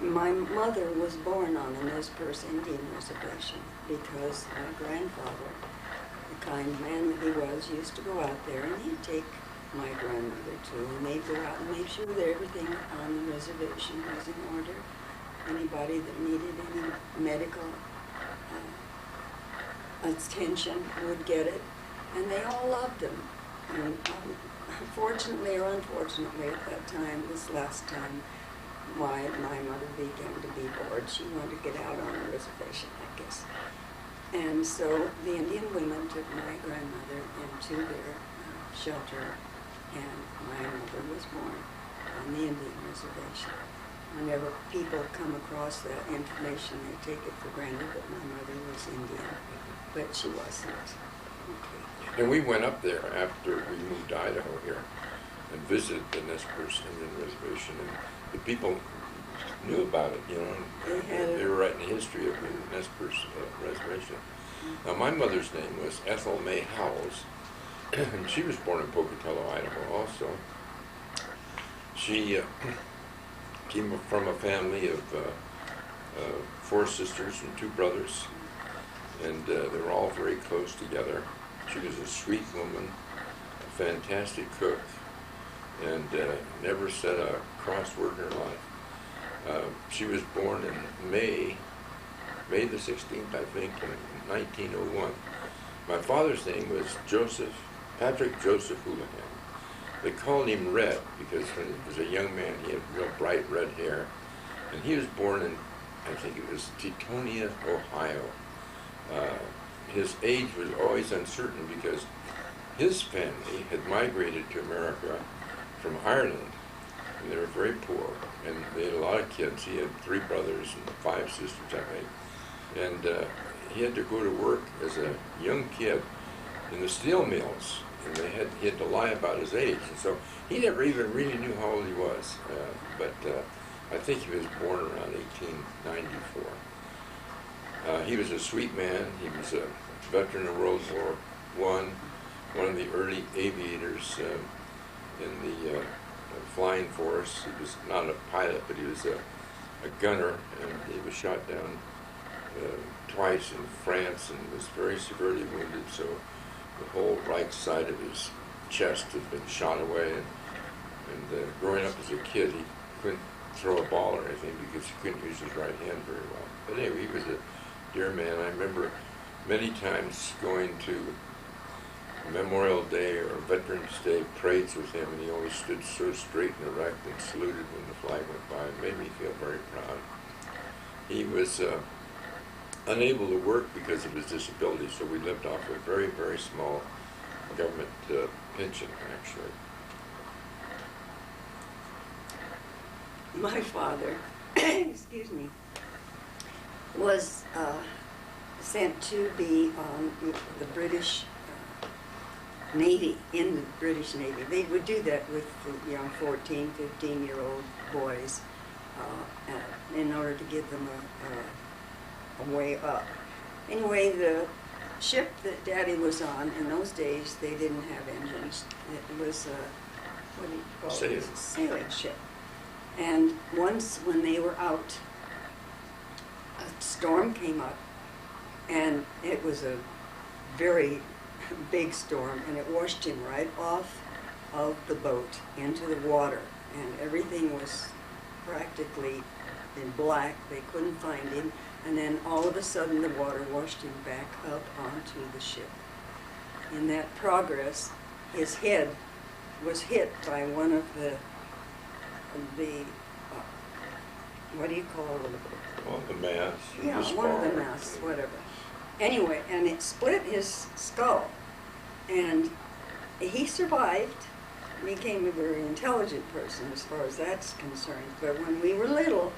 My mother was born on the Nez Perce Indian Reservation because my grandfather, the kind man that he was, used to go out there and he'd take my grandmother too, and they'd go out and make sure that everything on the reservation was in order. Anybody that needed any medical attention would get it, and they all loved him. And fortunately or unfortunately at that time, this last time, my mother began to be bored. She wanted to get out on the reservation, I guess. And so the Indian women took my grandmother into their shelter, and my mother was born on the Indian reservation. Whenever people come across that information, they take it for granted that my mother was Indian, but she wasn't. Okay. And we went up there after we moved to Idaho here and visited the Nez Perce Indian Reservation, and the people knew about it, you know. They were writing the history of the Nez Perce Reservation. Now, my mother's name was Ethel May Howells, and she was born in Pocatello, Idaho also. She came from a family of 4 sisters and 2 brothers, and they were all very close together. She was a sweet woman, a fantastic cook, and never said a cross word in her life. She was born in May the 16th, I think, in 1901. My father's name was Patrick Joseph Hulihan. They called him Red because when he was a young man, he had real bright red hair. And he was born in, I think it was Tetonia, Ohio. His age was always uncertain because his family had migrated to America from Ireland, and they were very poor, and they had a lot of kids. He had 3 brothers and 5 sisters, I think. And he had to go to work as a young kid in the steel mills, and he had to lie about his age. And so he never even really knew how old he was, but I think he was born around 1894. He was a sweet man. He was a veteran of World War I, one of the early aviators in the flying force. He was not a pilot, but he was a gunner, and he was shot down twice in France and was very severely wounded, so the whole right side of his chest had been shot away, and growing up as a kid, he couldn't throw a ball or anything because he couldn't use his right hand very well. But anyway, he was a dear man. I remember many times going to Memorial Day or Veterans Day parades with him, and he always stood so straight and erect and saluted when the flag went by. It made me feel very proud. He was unable to work because of his disability, so we lived off a very, very small government pension, actually. My father, excuse me, was sent to be on the British Navy, in the British Navy. They would do that with the young 14, 15-year-old boys in order to give them a way up. Anyway, the ship that Daddy was on, in those days, they didn't have engines. It was what do you call it? A sailing ship. And once when they were out, a storm came up, and it was a very big storm, and it washed him right off of the boat into the water, and everything was practically in black. They couldn't find him, and then all of a sudden the water washed him back up onto the ship. In that progress, his head was hit by one of the what do you call them? Well, the masts. Yeah, one of the masts, whatever. Anyway, and it split his skull, and he survived, became a very intelligent person as far as that's concerned. But when we were little,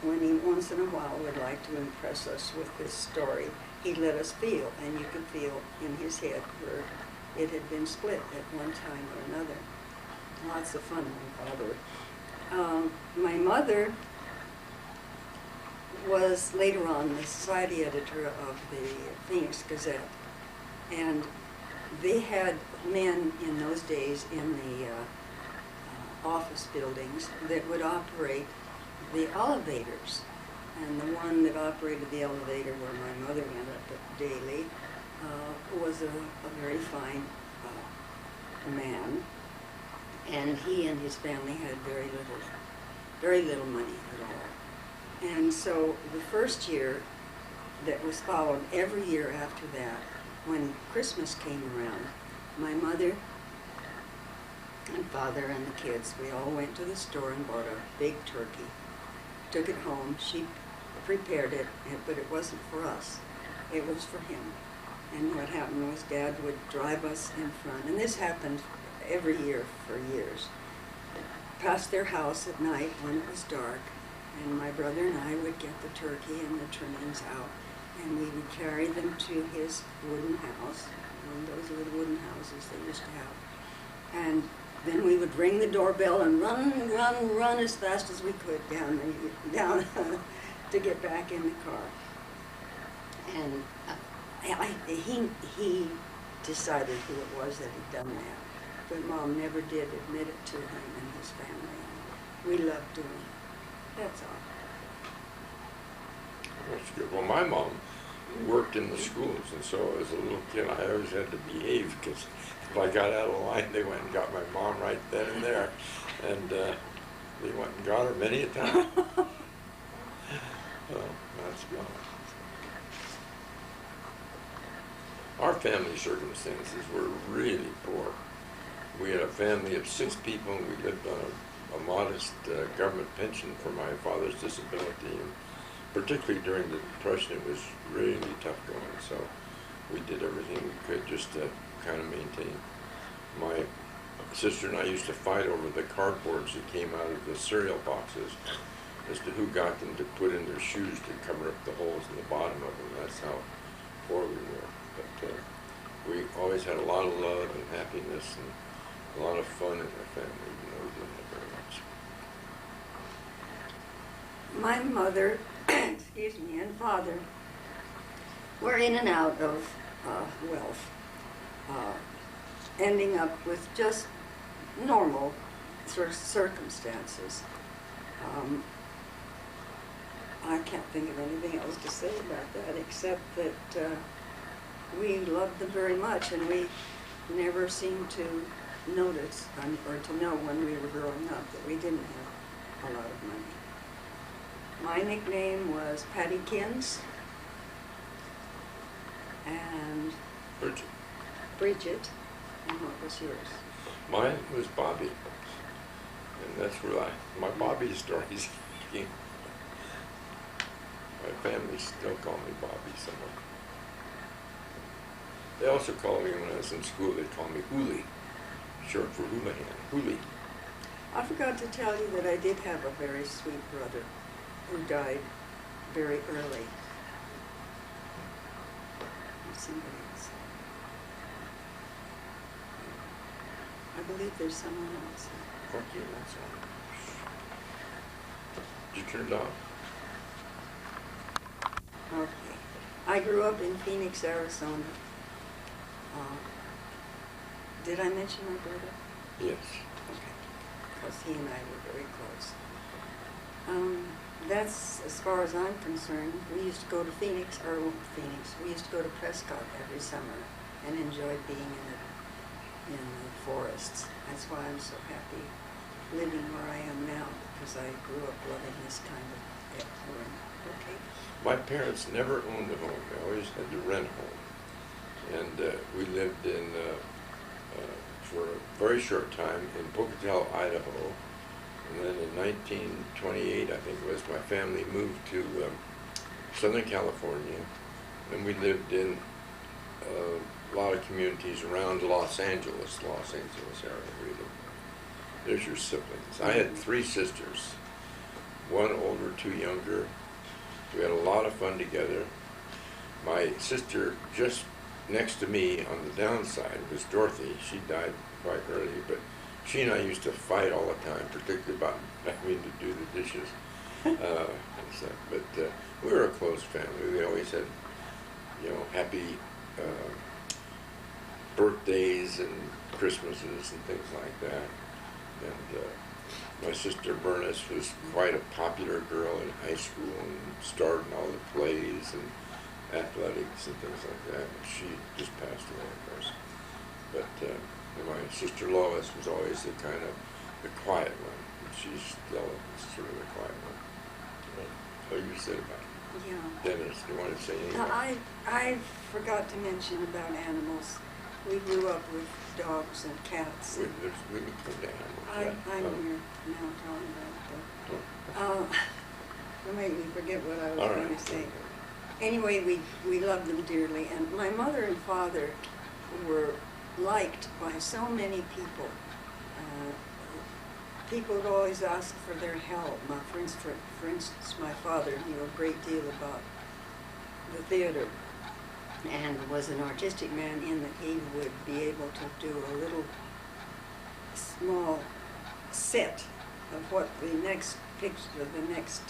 when he once in a while would like to impress us with this story, he let us feel, and you could feel in his head where it had been split at one time or another. Lots of fun, my father. My mother was later on the society editor of the Phoenix Gazette, and they had men in those days in the office buildings that would operate the elevators. And the one that operated the elevator where my mother went up at daily was a very fine man. And he and his family had very little money at all. And so the first year that was followed every year after that, when Christmas came around, my mother and father and the kids, we all went to the store and bought a big turkey, took it home. She prepared it, but it wasn't for us. It was for him. And what happened was Dad would drive us in front, and this happened every year for years, past their house at night when it was dark, and my brother and I would get the turkey and the trimmings out, and we would carry them to his wooden house, one of those little wooden houses they used to have, and then we would ring the doorbell and run as fast as we could down to get back in the car. And he decided who it was that had done that. But Mom never did admit it to him and his family. We loved doing it. That's all. That's good. Well, my mom worked in the schools, and so as a little kid, I always had to behave, because if I got out of line, they went and got my mom right then and there. And they went and got her many a time. Oh, that's gone. Our family circumstances were really poor. We had a family of 6 people, and we lived on a modest government pension for my father's disability. And particularly during the Depression, it was really tough going. So we did everything we could just to kind of maintain. My sister and I used to fight over the cardboards that came out of the cereal boxes as to who got them to put in their shoes to cover up the holes in the bottom of them. That's how poor we were. But we always had a lot of love and happiness and a lot of fun in our family, even though we didn't have very much. My mother, excuse me, and father were in and out of wealth, ending up with just normal sort of circumstances. I can't think of anything else to say about that except that we loved them very much, and we never seemed to notice or to know when we were growing up that we didn't have a lot of money. My nickname was Pattykins, and Bridget, and what was yours? Mine was Bobby, and that's where my Bobby stories came. My family still call me Bobby somewhat. They also called me, when I was in school, they called me Huli, short for Hulihan, Huli. I forgot to tell you that I did have a very sweet brother who died very early. Somebody else. I believe there's someone else. Fuck you, that's all. Did you turn it off? Okay. I grew up in Phoenix, Arizona. Did I mention my brother? Yes. Okay. Because he and I were very close. That's as far as I'm concerned. We used to go to we used to go to Prescott every summer and enjoy being in the forests. That's why I'm so happy living where I am now, because I grew up loving this kind of exploring. Okay. My parents never owned a home. They always had to rent a home. And we lived in, for a very short time, in Pocatello, Idaho. And then in 1928, I think it was, my family moved to Southern California. And we lived in a lot of communities around Los Angeles area, really. There's your siblings. I had 3 sisters, 1 older, 2 younger. We had a lot of fun together. My sister just next to me on the downside was Dorothy. She died quite early, but she and I used to fight all the time, particularly about having to do the dishes. And stuff. But we were a close family. We always had, happy birthdays and Christmases and things like that. And My sister Bernice was quite a popular girl in high school and starred in all the plays and athletics and things like that. And she just passed away, of course. But and my sister Lois was always the kind of the quiet one. And she's still sort of the quiet one. So you said about Yeah. Dennis, do you want to say anything? I forgot to mention about animals. We grew up with dogs and cats. We can come down. I'm here now talking about them. It'll make me forget what I was All going right. to say. Anyway, we loved them dearly, and my mother and father were liked by so many people. People would always ask for their help. For instance, my father knew a great deal about the theater and was an artistic man in that he would be able to do a little small set of what the next picture, the next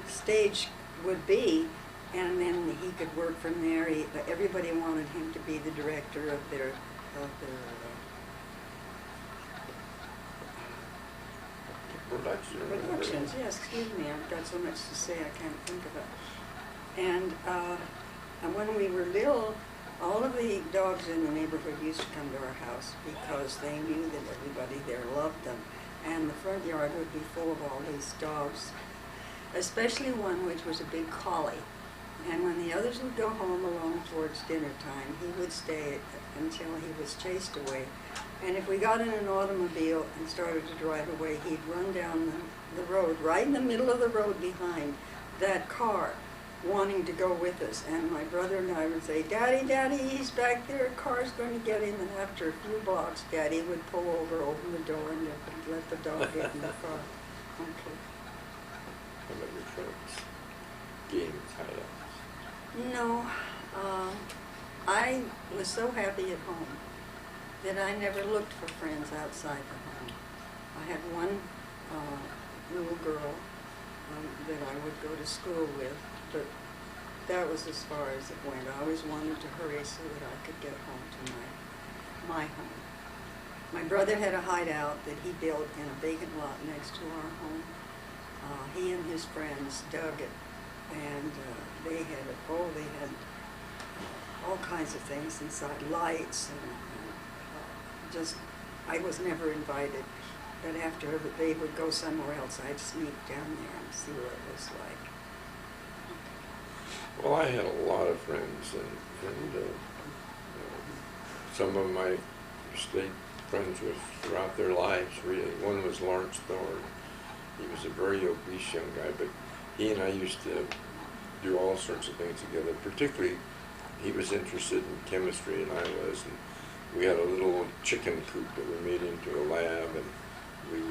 stage would be, and then he could work from there. Everybody wanted him to be the director of their productions. Yes, excuse me, I've got so much to say I can't think of it. And when we were little, all of the dogs in the neighborhood used to come to our house because they knew that everybody there loved them. And the front yard would be full of all these dogs, especially one which was a big collie. And when the others would go home along towards dinner time, he would stay until he was chased away. And if we got in an automobile and started to drive away, he'd run down the road, right in the middle of the road behind that car, wanting to go with us. And my brother and I would say, "Daddy, Daddy, he's back there, a car's going to get him." And after a few blocks, Daddy would pull over, open the door, and let the dog get in the car. Okay. How about your friends? Games, hideouts? No, I was so happy at home that I never looked for friends outside the home. I had one little girl that I would go to school with, but that was as far as it went. I always wanted to hurry so that I could get home to my home. My brother had a hideout that he built in a vacant lot next to our home. He and his friends dug it, and they had all kinds of things inside, lights, and just, I was never invited. But after they would go somewhere else, I'd sneak down there and see what it was like. Well, I had a lot of friends, and some of them I stayed friends with throughout their lives, really. One was Lawrence Thorne. He was a very obese young guy, but he and I used to do all sorts of things together. Particularly, he was interested in chemistry, and I was. And we had a little chicken coop that we made into a lab, and we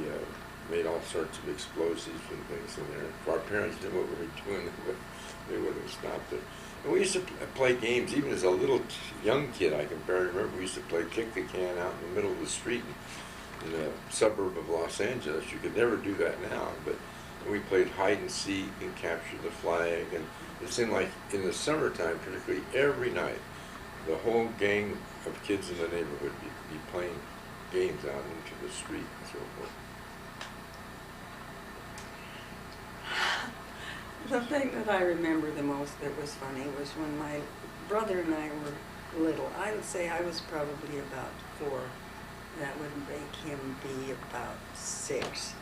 made all sorts of explosives and things in there. If our parents knew what we were doing, they would have stopped it. And we used to play games, even as a little young kid. I can barely remember. We used to play kick the can out in the middle of the street in a suburb of Los Angeles. You could never do that now, but we played hide and seek and capture the flag. And it seemed like in the summertime, particularly every night, the whole gang of kids in the neighborhood would be playing games out into the street and so forth. The thing that I remember the most that was funny was when my brother and I were little. I would say I was probably about 4. That would make him be about 6.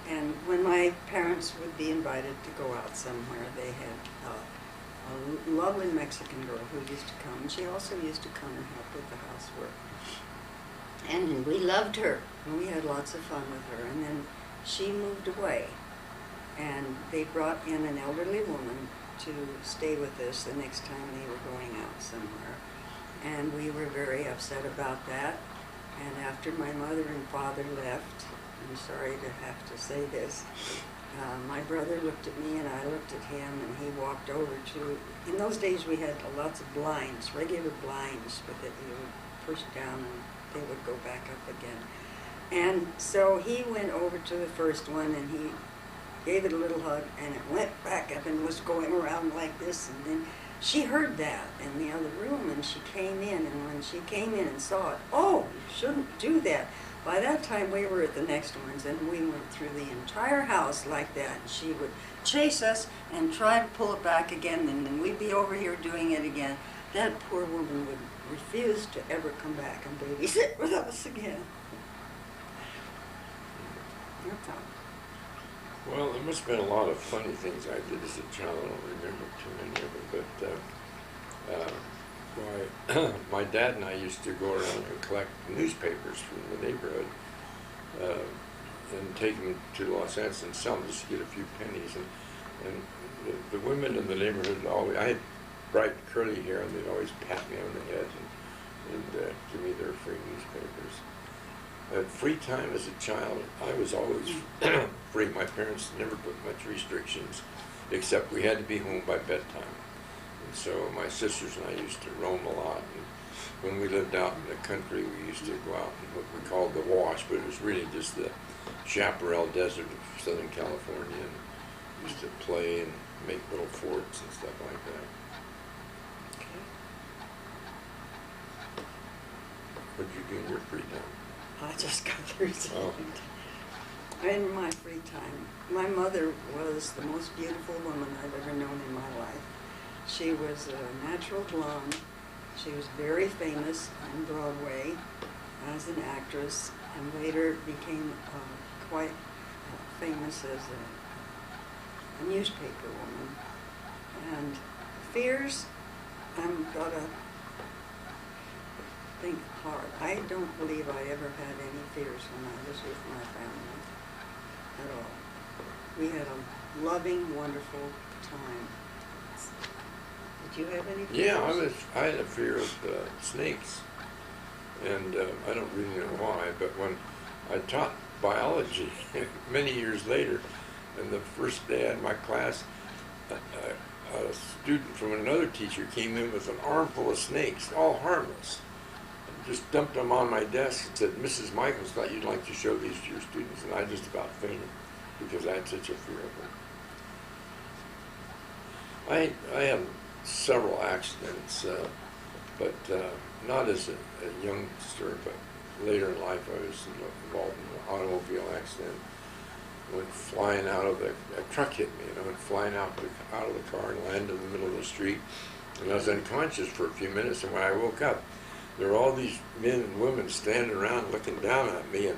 And when my parents would be invited to go out somewhere, they had a lovely Mexican girl who used to come. She also used to come and help with the housework. And we loved her, and we had lots of fun with her. And then she moved away, and they brought in an elderly woman to stay with us the next time they were going out somewhere. And we were very upset about that. And after my mother and father left, I'm sorry to have to say this, my brother looked at me and I looked at him, and he walked over to, in those days we had lots of blinds, regular blinds, but that you would push down and they would go back up again. And so he went over to the first one and he gave it a little hug, and it went back up and was going around like this. And then she heard that in the other room, and she came in, and when she came in and saw it, "Oh, you shouldn't do that." By that time, we were at the next ones, and we went through the entire house like that. And she would chase us and try to pull it back again, and then we'd be over here doing it again. That poor woman would refuse to ever come back and babysit with us again. That's all. Well, there must have been a lot of funny things I did as a child. I don't remember too many of them, but my dad and I used to go around and collect newspapers from the neighborhood and take them to Los Angeles and sell them just to get a few pennies. And the women in the neighborhood always, I had bright curly hair, and they'd always pat me on the head and give me their free newspapers. At free time as a child, I was always free. My parents never put much restrictions, except we had to be home by bedtime. And so my sisters and I used to roam a lot. And when we lived out in the country, we used to go out in what we called the wash, but it was really just the chaparral desert of Southern California. And we used to play and make little forts and stuff like that. What did you do in your free time? I just got through Oh. In my free time, my mother was the most beautiful woman I've ever known in my life. She was a natural blonde. She was very famous on Broadway as an actress, and later became quite famous as a newspaper woman. And fears, I'm gonna think hard. I don't believe I ever had any fears when I was with my family at all. We had a loving, wonderful time. Did you have any fears? Yeah, I had a fear of snakes, and I don't really know why, but when I taught biology many years later, and the first day in my class, a student from another teacher came in with an armful of snakes, all harmless. Just dumped them on my desk and said, "Mrs. Michaels thought you'd like to show these to your students," and I just about fainted because I had such a fear of them. I had several accidents, but not as a youngster, but later in life I was involved in an automobile accident. I went flying out of a truck hit me, and I went flying out of the car and landed in the middle of the street, and I was unconscious for a few minutes, and when I woke up, there were all these men and women standing around looking down at me, and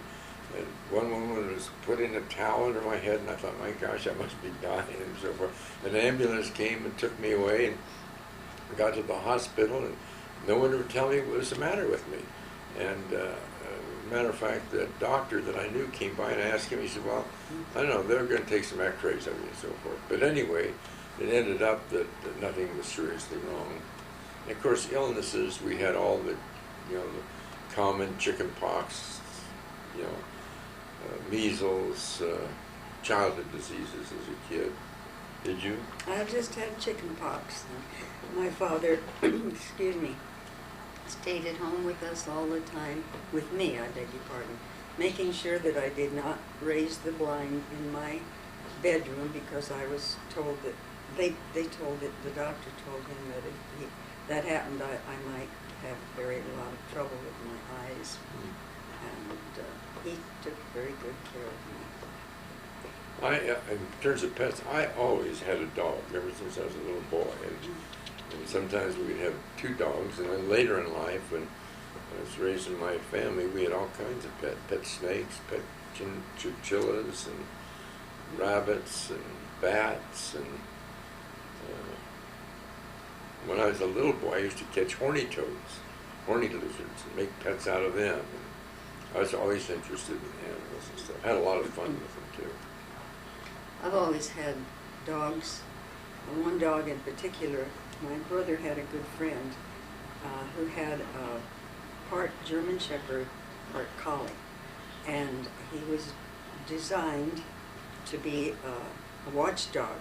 one woman was putting a towel under my head, and I thought, my gosh, I must be dying, and so forth. An ambulance came and took me away, and I got to the hospital, and no one would tell me what was the matter with me. And matter of fact, the doctor that I knew came by and I asked him, he said, "Well, I don't know, they're going to take some x-rays of you," and so forth. But anyway, it ended up that nothing was seriously wrong. And of course, illnesses, we had all the, the common chicken pox, measles, childhood diseases as a kid. Did you? I just had chicken pox. My father, excuse me, stayed at home with us all the time, with me, I beg your pardon, making sure that I did not raise the blind in my bedroom because I was told that, the doctor told him that if that happened, I might have a lot of trouble with my eyes. And he took very good care of me. In terms of pets, I always had a dog ever since I was a little boy. And sometimes we'd have two dogs, and then later in life, when I was raising my family, we had all kinds of pet snakes, pet chinchillas, and rabbits, and bats, and when I was a little boy, I used to catch horny lizards, and make pets out of them. And I was always interested in animals and stuff. I had a lot of fun with them, too. I've always had dogs. One dog in particular, my brother had a good friend who had a part German Shepherd, part Collie. And he was designed to be a watchdog,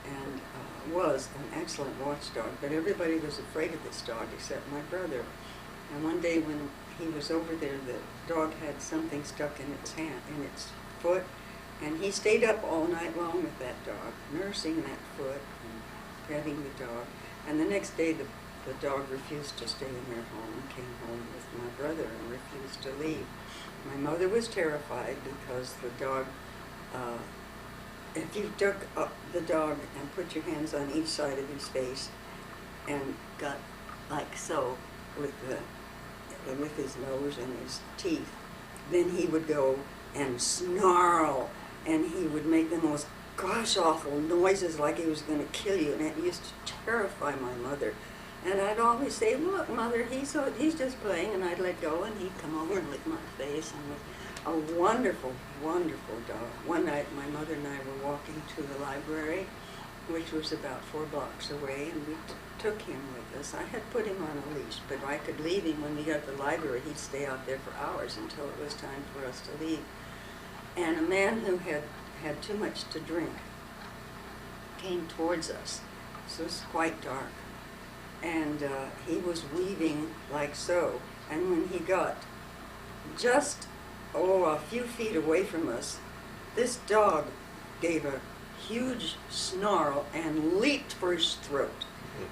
and was an excellent watchdog, but everybody was afraid of this dog except my brother. And one day when he was over there, the dog had something stuck in its foot, and he stayed up all night long with that dog, nursing that foot and petting the dog. And the next day the the dog refused to stay in their home and came home with my brother and refused to leave. My mother was terrified because the dog, if you took the dog and put your hands on each side of his face and got like so with his nose and his teeth, then he would go and snarl, and he would make the most gosh awful noises like he was going to kill you, and it used to terrify my mother. And I'd always say, "Look, Mother, he's just playing," and I'd let go, and he'd come over and lick my face. And a wonderful, wonderful dog. One night, my mother and I were walking to the library, which was about 4 blocks away, and we took him with us. I had put him on a leash, but I could leave him when we got to the library. He'd stay out there for hours until it was time for us to leave. And a man who had too much to drink came towards us. So it was quite dark. And he was weaving like so. And when he got just, a few feet away from us, this dog gave a huge snarl and leaped for his throat.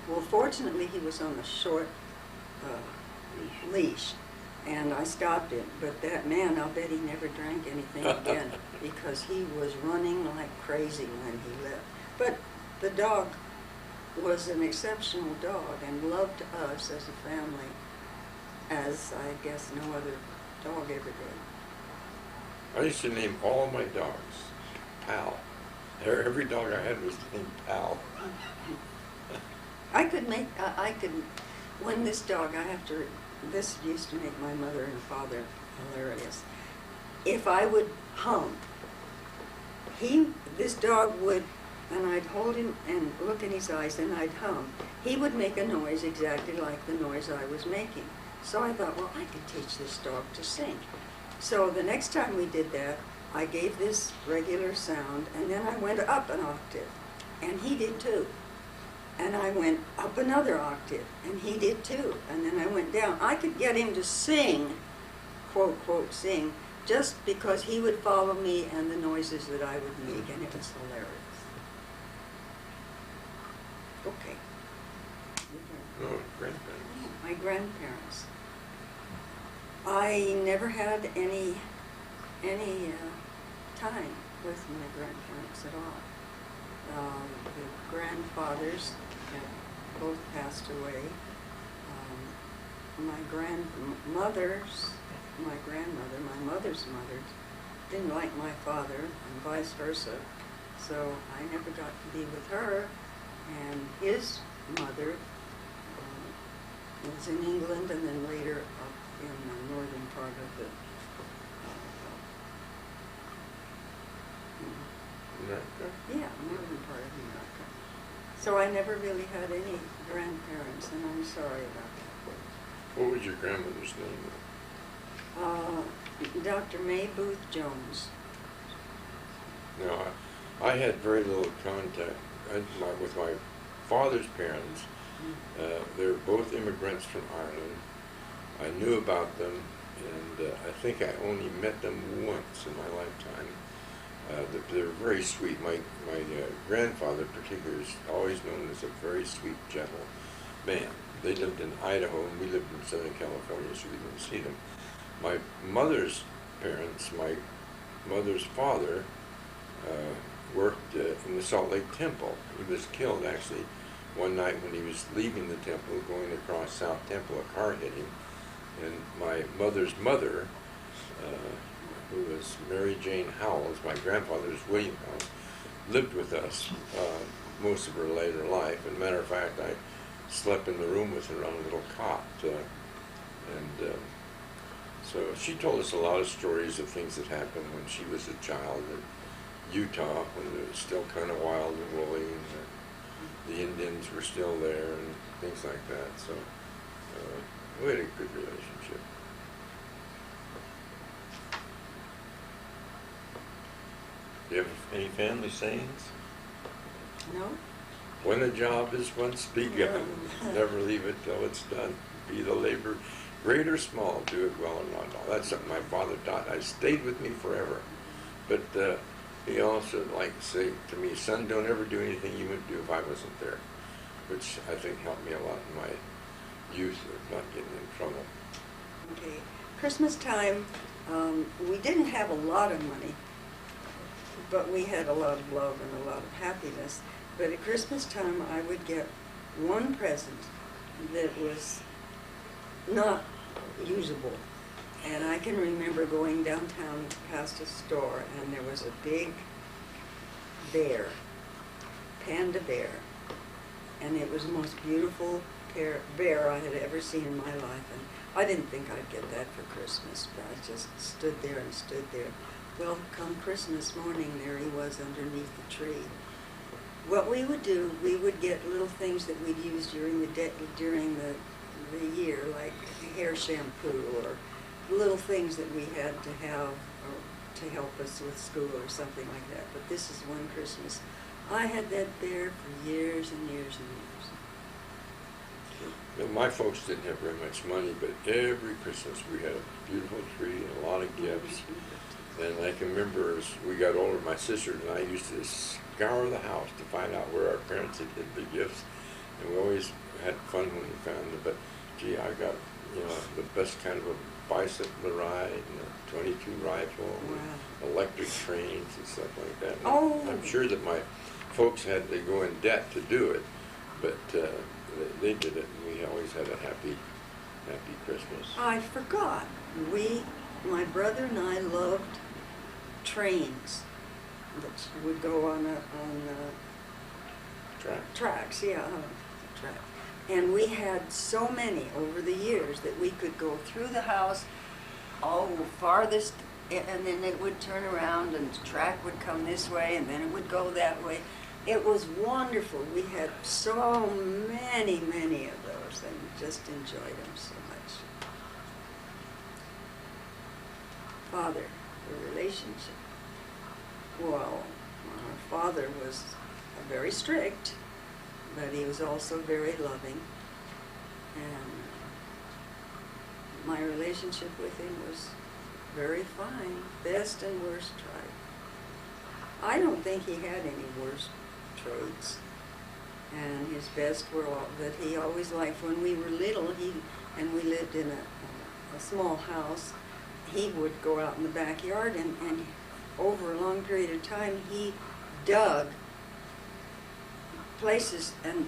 Well, fortunately, he was on a short leash, and I stopped him. But that man, I'll bet he never drank anything again because he was running like crazy when he left. But the dog was an exceptional dog and loved us as a family as I guess no other dog ever did. I used to name all my dogs Pal. Every dog I had was named Pal. When this dog, this used to make my mother and father hilarious. If I would hum, this dog would, and I'd hold him and look in his eyes and I'd hum. He would make a noise exactly like the noise I was making. So I thought, well, I could teach this dog to sing. So the next time we did that, I gave this regular sound, and then I went up an octave, and he did too. And I went up another octave, and he did too. And then I went down. I could get him to sing, quote, quote, sing, just because he would follow me and the noises that I would make, and it was hilarious. Okay. Oh, grandparents. My grandparents. I never had any time with my grandparents at all. The grandfathers had both passed away. My grandmother, my mother's mother, didn't like my father, and vice versa. So I never got to be with her. And his mother was in England, and then later up in the northern part of the America? yeah, northern part of America. So I never really had any grandparents, and I'm sorry about that. What was your grandmother's name? Dr. May Booth Jones. No, I had very little contact with my father's parents. They were both immigrants from Ireland. I knew about them, and I think I only met them once in my lifetime. They were very sweet. My grandfather, in particular, is always known as a very sweet, gentle man. They lived in Idaho, and we lived in Southern California, so we didn't see them. My mother's parents, my mother's father, worked in the Salt Lake Temple. He was killed, actually, one night when he was leaving the temple, going across South Temple. A car hit him. And my mother's mother, who was Mary Jane Howells, my grandfather's William Howells, lived with us most of her later life. As a matter of fact, I slept in the room with her on a little cot. So she told us a lot of stories of things that happened when she was a child in Utah, when it was still kind of wild and woolly, and the Indians were still there, and things like that. So we had a good relationship. Do you have any family sayings? No? When a job is once begun, never leave it till it's done. Be the labor great or small, do it well or not at all. That's something my father taught. I stayed with me forever. But he also liked to say to me, son, don't ever do anything you wouldn't do if I wasn't there, which I think helped me a lot in my youth of not getting in trouble. Okay. Christmas time, we didn't have a lot of money, but we had a lot of love and a lot of happiness. But at Christmas time, I would get one present that was not usable. And I can remember going downtown past a store, and there was a big bear, panda bear, and it was the most beautiful bear I had ever seen in my life. And I didn't think I'd get that for Christmas, but I just stood there and stood there. Well, come Christmas morning, there he was underneath the tree. What we would do, we would get little things that we'd use during the year, like hair shampoo or little things that we had to have to help us with school or something like that. But this is one Christmas. I had that bear for years and years and years. Well, my folks didn't have very much money, but every Christmas we had a beautiful tree and a lot of gifts. And I can remember as we got older, my sister and I used to scour the house to find out where our parents had hid the gifts. And we always had fun when we found them. But gee, I got, the best kind of a bicycle to ride, and a 22 rifle, Wow. and electric trains and stuff like that. And Oh. I'm sure that my folks had to go in debt to do it, but they did it, and we always had a happy Christmas. I forgot. My brother and I loved trains that would go on tracks, yeah, track. And we had so many over the years that we could go through the house, farthest, and then it would turn around and the track would come this way and then it would go that way. It was wonderful. We had so many of those and just enjoyed them so much. Father, the relationship. Well, our father was very strict, but he was also very loving. And my relationship with him was very fine, best and worst tried. I don't think he had any worst traits. And his best were all that he always liked. When we were little, and we lived in a small house, he would go out in the backyard and over a long period of time he dug places and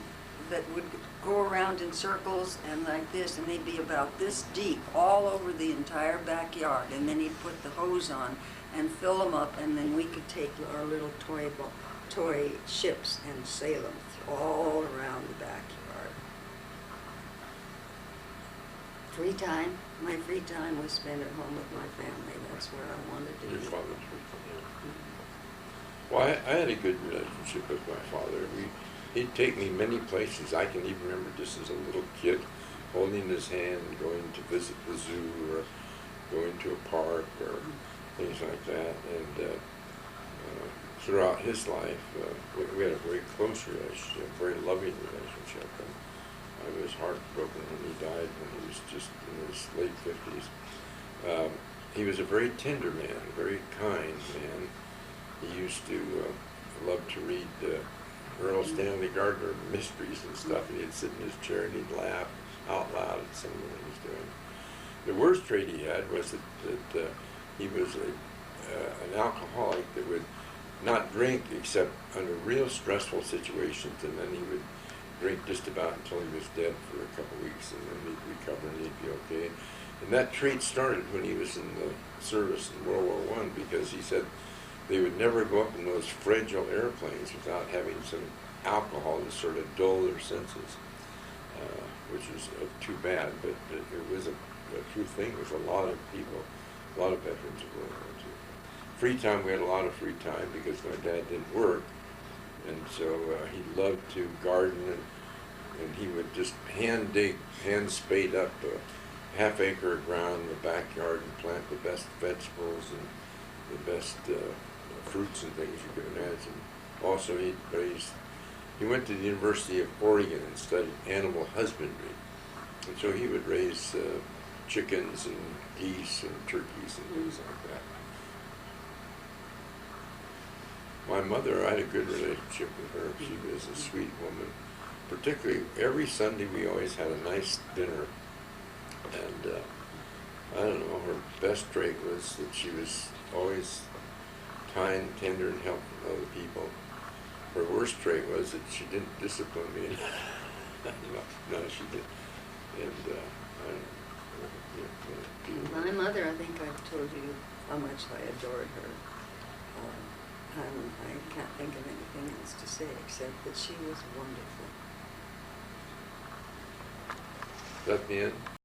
that would go around in circles and like this, and they'd be about this deep all over the entire backyard, and then he'd put the hose on and fill them up, and then we could take our little toy ships and sail them all around the backyard. Free time, my free time was spent at home with my family. That's where I wanted to Your be. father's Well, I had a good relationship with my father. He'd take me many places. I can even remember just as a little kid holding his hand, going to visit the zoo or going to a park or things like that. And throughout his life, we had a very close relationship, very loving relationship. And I was heartbroken when he died when he was just in his late 50s. He was a very tender man, a very kind man. He used to love to read Earl Stanley Gardner mysteries and stuff, and he'd sit in his chair and he'd laugh out loud at some of what he was doing. The worst trait he had was that he was an alcoholic that would not drink except under real stressful situations, and then he would drink just about until he was dead for a couple of weeks, and then he'd recover and he'd be okay. And that trait started when he was in the service in World War I, because he said they would never go up in those fragile airplanes without having some alcohol to sort of dull their senses, which is too bad, but it was a true thing with a lot of people, a lot of veterans of World War II. Free time, we had a lot of free time because my dad didn't work, and so he loved to garden, and he would just hand spade up a half acre of ground in the backyard and plant the best vegetables and the best fruits and things you could imagine. Also, he went to the University of Oregon and studied animal husbandry, and so he would raise chickens and geese and turkeys and things like that. My mother, I had a good relationship with her. She was a sweet woman, particularly every Sunday we always had a nice dinner. And I don't know, her best trait was that she was always kind, tender, and helpful to other people. Her worst trait was that she didn't discipline me. No, she didn't. And I don't know. My mother, I think I've told you how much I adored her. I can't think of anything else to say except that she was wonderful. Is that the end?